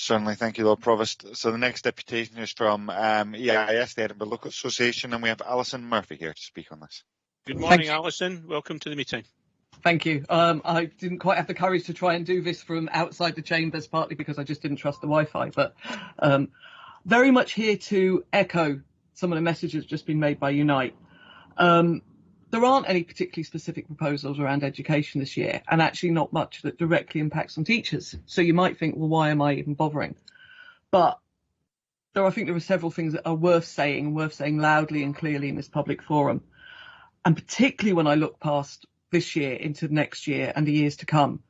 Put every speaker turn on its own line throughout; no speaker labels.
Certainly, thank you, Lord Provost. So the next deputation is from EIS, the Edinburgh Local Association, and we have Alison Murphy here to speak on this.
Good morning, Alison. Welcome to the meeting.
Thank you. I didn't quite have the courage to try and do this from outside the chambers, partly because I just didn't trust the Wi-Fi, but very much here to echo some of the messages just been made by Unite. There aren't any particularly specific proposals around education this year, and actually not much that directly impacts on teachers. So you might think, well, why am I even bothering? But I think there are several things that are worth saying loudly and clearly in this public forum. And particularly when I look past this year into next year and the years to come.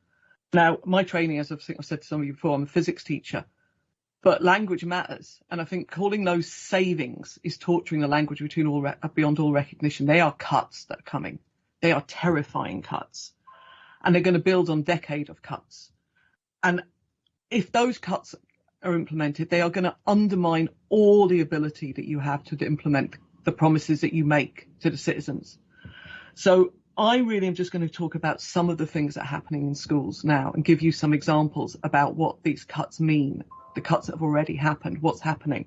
Now, my training, as I've said to some of you before, I'm a physics teacher, but language matters. And I think calling those savings is torturing the language beyond all recognition. They are cuts that are coming. They are terrifying cuts. And they're going to build on a decade of cuts. And if those cuts are implemented, they are going to undermine all the ability that you have to implement the promises that you make to the citizens. So I really am just going to talk about some of the things that are happening in schools now and give you some examples about what these cuts mean, the cuts that have already happened, what's happening.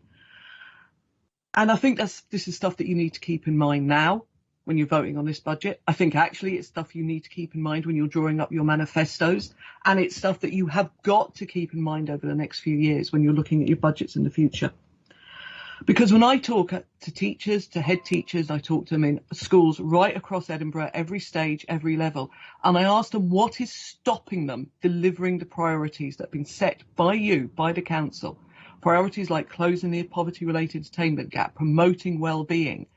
And I think this is stuff that you need to keep in mind now when you're voting on this budget. I think actually it's stuff you need to keep in mind when you're drawing up your manifestos. And it's stuff that you have got to keep in mind over the next few years when you're looking at your budgets in the future. Because when I talk to teachers, to head teachers, I talk to them in schools right across Edinburgh, every stage, every level, and I ask them what is stopping them delivering the priorities that have been set by you, by the council. Priorities like closing the poverty-related attainment gap, promoting well-being,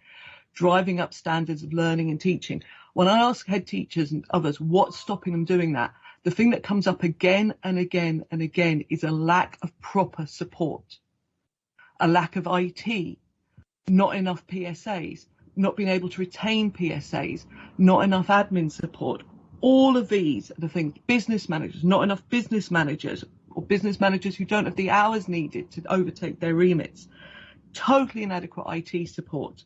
driving up standards of learning and teaching. When I ask head teachers and others what's stopping them doing that, the thing that comes up again and again and again is a lack of proper support. A lack of IT, not enough PSAs, not being able to retain PSAs, not enough admin support. All of these are the things. Business managers, not enough business managers, or business managers who don't have the hours needed to overtake their remits. Totally inadequate IT support.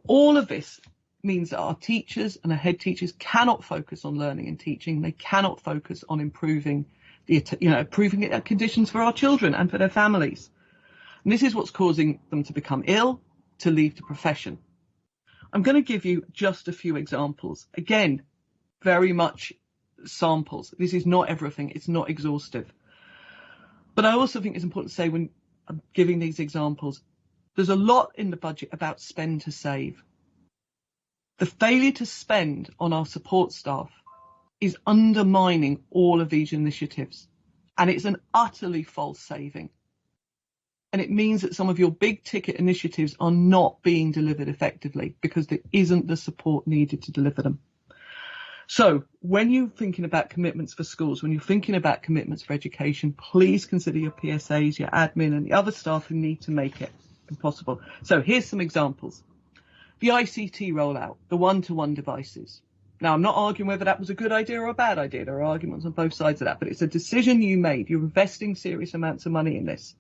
All of this means that our teachers and our head teachers cannot focus on learning and teaching. They cannot focus on improving conditions for our children and for their families. And this is what's causing them to become ill, to leave the profession. I'm going to give you just a few examples. Again, very much samples. This is not everything. It's not exhaustive. But I also think it's important to say when I'm giving these examples, there's a lot in the budget about spend to save. The failure to spend on our support staff is undermining all of these initiatives. And it's an utterly false saving. And it means that some of your big ticket initiatives are not being delivered effectively because there isn't the support needed to deliver them. So when you're thinking about commitments for schools, when you're thinking about commitments for education, please consider your PSAs, your admin and the other staff who need to make it possible. So here's some examples. The ICT rollout, the one-to-one devices. Now, I'm not arguing whether that was a good idea or a bad idea. There are arguments on both sides of that, but it's a decision you made. You're investing serious amounts of money in this.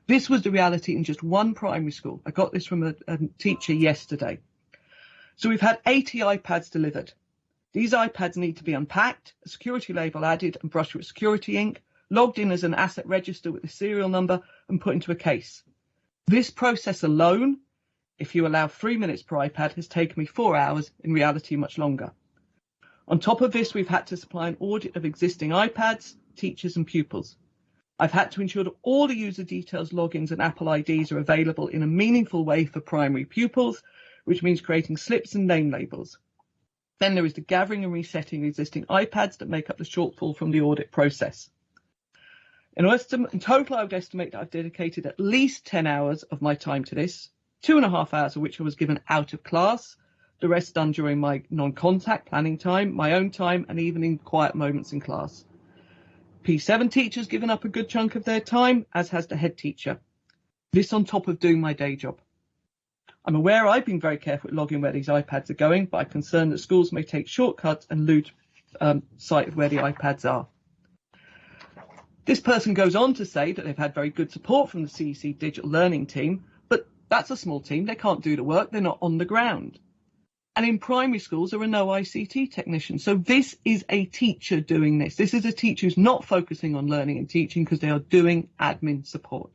This was the reality in just one primary school. I got this from a teacher yesterday. So we've had 80 iPads delivered. These iPads need to be unpacked, a security label added and brushed with security ink, logged in as an asset register with a serial number and put into a case. This process alone, if you allow 3 minutes per iPad, has taken me 4 hours, in reality much longer. On top of this, we've had to supply an audit of existing iPads, teachers and pupils. I've had to ensure that all the user details, logins and Apple IDs are available in a meaningful way for primary pupils, which means creating slips and name labels. Then there is the gathering and resetting existing iPads that make up the shortfall from the audit process. In total, I would estimate that I've dedicated at least 10 hours of my time to this, 2.5 hours of which I was given out of class, the rest done during my non-contact planning time, my own time, and even in quiet moments in class. P7 teachers given up a good chunk of their time, as has the head teacher. This on top of doing my day job. I'm aware I've been very careful at logging where these iPads are going, but I'm concerned that schools may take shortcuts and lose sight of where the iPads are. This person goes on to say that they've had very good support from the CEC digital learning team, but that's a small team. They can't do the work. They're not on the ground. And in primary schools, there are no ICT technicians. So this is a teacher doing this. This is a teacher who's not focusing on learning and teaching because they are doing admin support.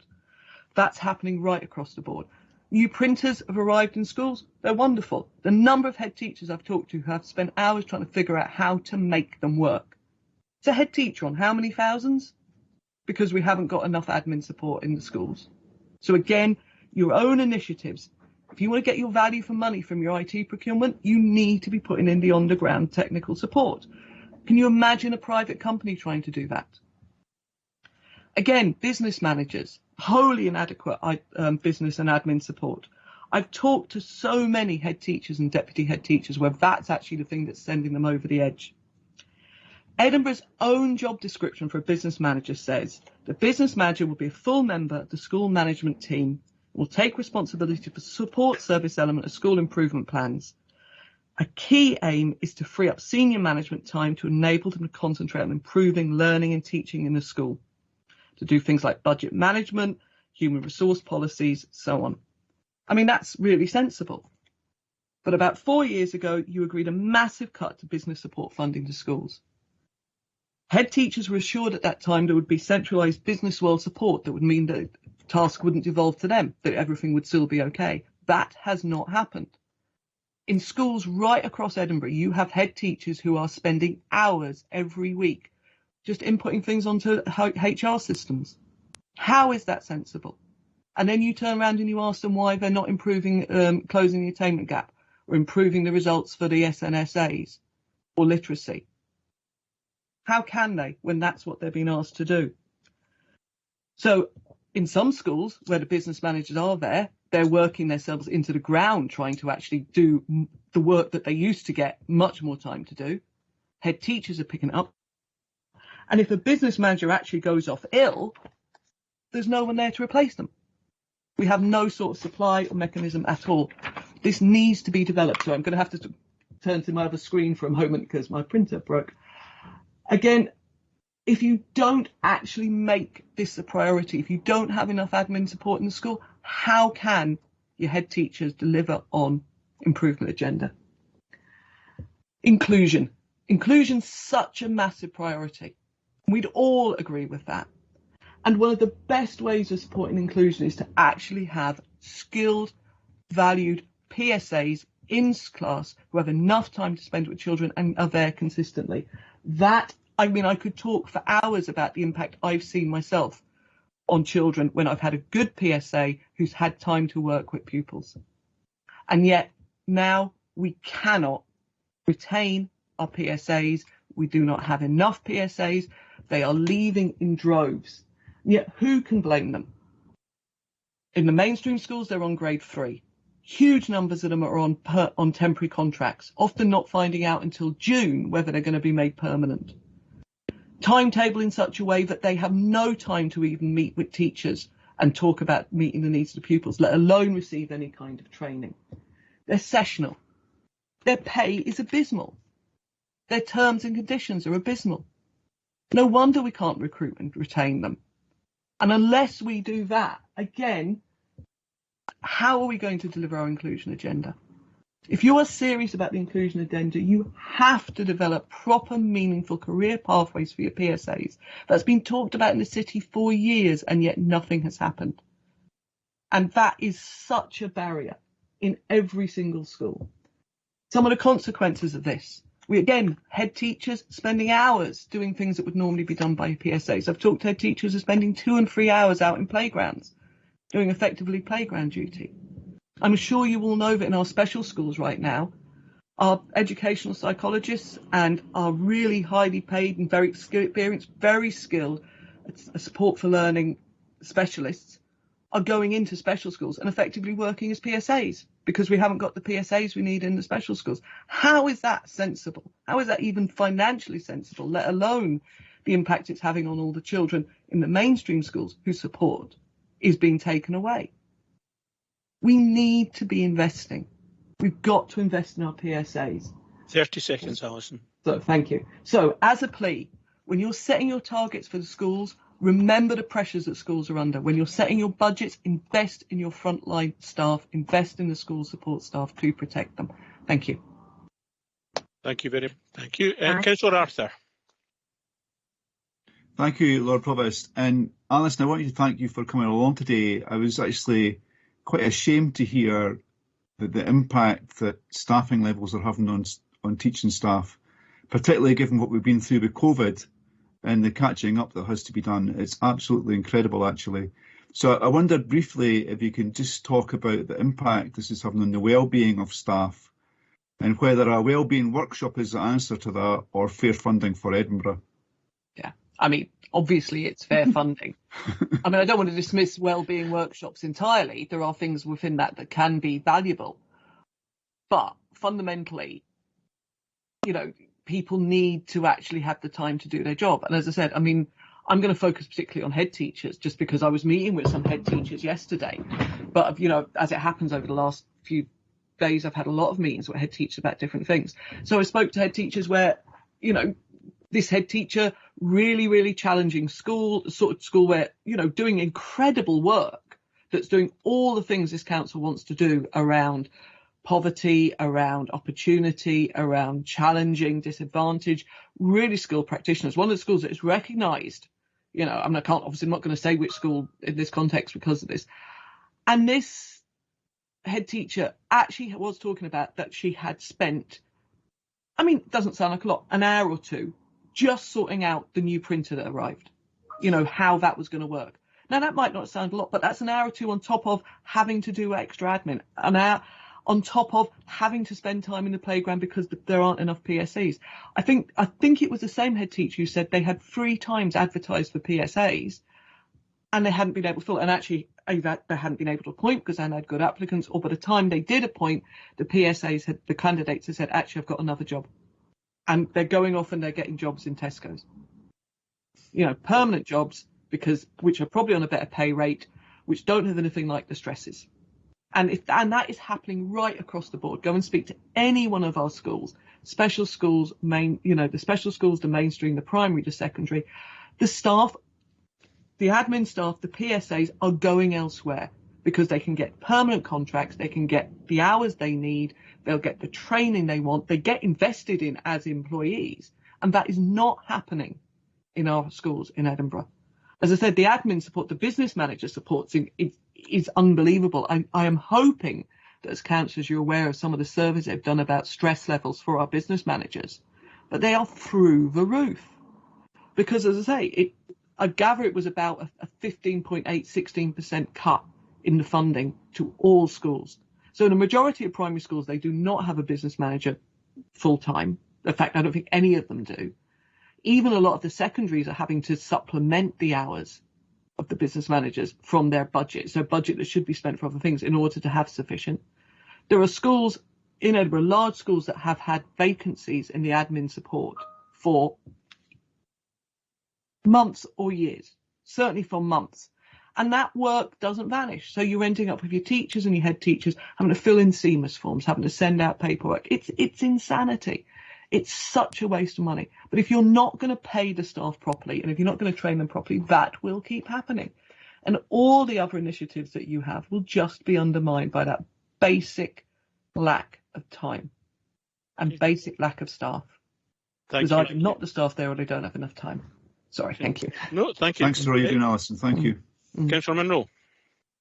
That's happening right across the board. New printers have arrived in schools. They're wonderful. The number of head teachers I've talked to have spent hours trying to figure out how to make them work. It's a head teacher on how many thousands? Because we haven't got enough admin support in the schools. So again, your own initiatives. If you want to get your value for money from your IT procurement, you need to be putting in the on-the-ground technical support. Can you imagine a private company trying to do that? Again, business managers, wholly inadequate business and admin support. I've talked to so many head teachers and deputy head teachers where that's actually the thing that's sending them over the edge. Edinburgh's own job description for a business manager says the business manager will be a full member of the school management team, will take responsibility for support service element of school improvement plans. A key aim is to free up senior management time to enable them to concentrate on improving learning and teaching in the school, to do things like budget management, human resource policies, so on. I mean, that's really sensible. But about 4 years ago, you agreed a massive cut to business support funding to schools. Head teachers were assured at that time there would be centralised business world support that would mean that task wouldn't devolve to them, that everything would still be okay. That has not happened. In schools right across Edinburgh, you have head teachers who are spending hours every week just inputting things onto HR systems. How is that sensible? And then you turn around and you ask them why they're not improving, closing the attainment gap or improving the results for the SNSAs or literacy. How can they when that's what they're being asked to do? So in some schools where the business managers are there, they're working themselves into the ground trying to actually do the work that they used to get much more time to do. Head teachers are picking it up. And if a business manager actually goes off ill, there's no one there to replace them. We have no sort of supply or mechanism at all. This needs to be developed. So I'm going to have to turn to my other screen for a moment because my printer broke. Again, if you don't actually make this a priority, if you don't have enough admin support in the school, how can your head teachers deliver on improvement agenda? Inclusion. Inclusion's such a massive priority. We'd all agree with that. And one of the best ways of supporting inclusion is to actually have skilled, valued PSAs in class who have enough time to spend with children and are there consistently. That, I mean, I could talk for hours about the impact I've seen myself on children when I've had a good PSA who's had time to work with pupils. And yet now we cannot retain our PSAs. We do not have enough PSAs. They are leaving in droves. Yet who can blame them? In the mainstream schools, they're on grade 3. Huge numbers of them are on temporary contracts, often not finding out until June whether they're going to be made permanent. Timetable in such a way that they have no time to even meet with teachers and talk about meeting the needs of the pupils, let alone receive any kind of training. They're sessional. Their pay is abysmal. Their terms and conditions are abysmal. No wonder we can't recruit and retain them. And unless we do that, again, how are we going to deliver our inclusion agenda? If you are serious about the inclusion agenda, you have to develop proper, meaningful career pathways for your PSAs. That's been talked about in the city for years, and yet nothing has happened. And that is such a barrier in every single school. Some of the consequences of this. We, again, head teachers spending hours doing things that would normally be done by PSAs. I've talked to head teachers who are spending 2 and 3 hours out in playgrounds, doing effectively playground duty. I'm sure you all know that in our special schools right now, our educational psychologists and our really highly paid and very experienced, very skilled support for learning specialists are going into special schools and effectively working as PSAs because we haven't got the PSAs we need in the special schools. How is that sensible? How is that even financially sensible, let alone the impact it's having on all the children in the mainstream schools whose support is being taken away? We need to be investing. We've got to invest in our PSAs.
30 seconds, Alison.
So, thank you. So, as a plea, when you're setting your targets for the schools, remember the pressures that schools are under. When you're setting your budgets, invest in your frontline staff, invest in the school support staff to protect them. Thank you.
Thank you Thank you. Councillor Arthur.
Thank you, Lord Provost. And Alison, I want to thank you for coming along today. I was actually quite ashamed to hear the impact that staffing levels are having on teaching staff, particularly given what we've been through with COVID and the catching up that has to be done. It's absolutely incredible, actually. So I wondered briefly if you can just talk about the impact this is having on the well-being of staff and whether a well-being workshop is the answer to that or fair funding for Edinburgh.
Yeah, I mean, obviously it's fair funding. I mean, I don't want to dismiss well-being workshops entirely. There are things within that can be valuable. But fundamentally, you know, people need to actually have the time to do their job. And as I said, I mean, I'm going to focus particularly on head teachers just because I was meeting with some head teachers yesterday. But, you know, as it happens over the last few days, I've had a lot of meetings with head teachers about different things. So I spoke to head teachers where, you know, this head teacher, really, really challenging school, sort of school where, you know, doing incredible work, that's doing all the things this council wants to do around poverty, around opportunity, around challenging disadvantage, really skilled practitioners. One of the schools that is recognised, you know, I mean, I'm not going to say which school in this context because of this. And this head teacher actually was talking about that she had spent, I mean, it doesn't sound like a lot, an hour or two just sorting out the new printer that arrived, you know, how that was going to work. Now, that might not sound a lot, but that's an hour or two on top of having to do extra admin, an hour on top of having to spend time in the playground because there aren't enough PSAs. I think it was the same head teacher who said they had 3 times advertised for PSAs and they hadn't been able to fill it. And actually, either they hadn't been able to appoint because they had good applicants, or by the time they did appoint, the the candidates had said, actually, I've got another job. And they're going off and they're getting jobs in Tesco's. You know, permanent jobs, which are probably on a better pay rate, which don't have anything like the stresses. And that is happening right across the board. Go and speak to any one of our schools, special schools, the special schools, the mainstream, the primary, the secondary. The staff, the admin staff, the PSAs are going elsewhere because they can get permanent contracts, they can get the hours they need, they'll get the training they want, they get invested in as employees. And that is not happening in our schools in Edinburgh. As I said, the admin support, the business manager support is unbelievable. I am hoping that as councillors you're aware of some of the surveys they've done about stress levels for our business managers, but they are through the roof. Because as I say, I gather it was about a 15.8, 16% cut in the funding to all schools. So in a majority of primary schools, they do not have a business manager full time. In fact, I don't think any of them do. Even a lot of the secondaries are having to supplement the hours of the business managers from their budget. So budget that should be spent for other things in order to have sufficient. There are schools in Edinburgh, large schools that have had vacancies in the admin support for months or years, certainly for months. And that work doesn't vanish. So you're ending up with your teachers and your head teachers having to fill in CMAS forms, having to send out paperwork. It's insanity. It's such a waste of money. But if you're not going to pay the staff properly and if you're not going to train them properly, that will keep happening. And all the other initiatives that you have will just be undermined by that basic lack of time and basic lack of staff. Because either not the staff there or they don't have enough time. Sorry, thank you.
No, thank you.
Thanks for all you're doing, Alison. Thank you.
Councillor Munro.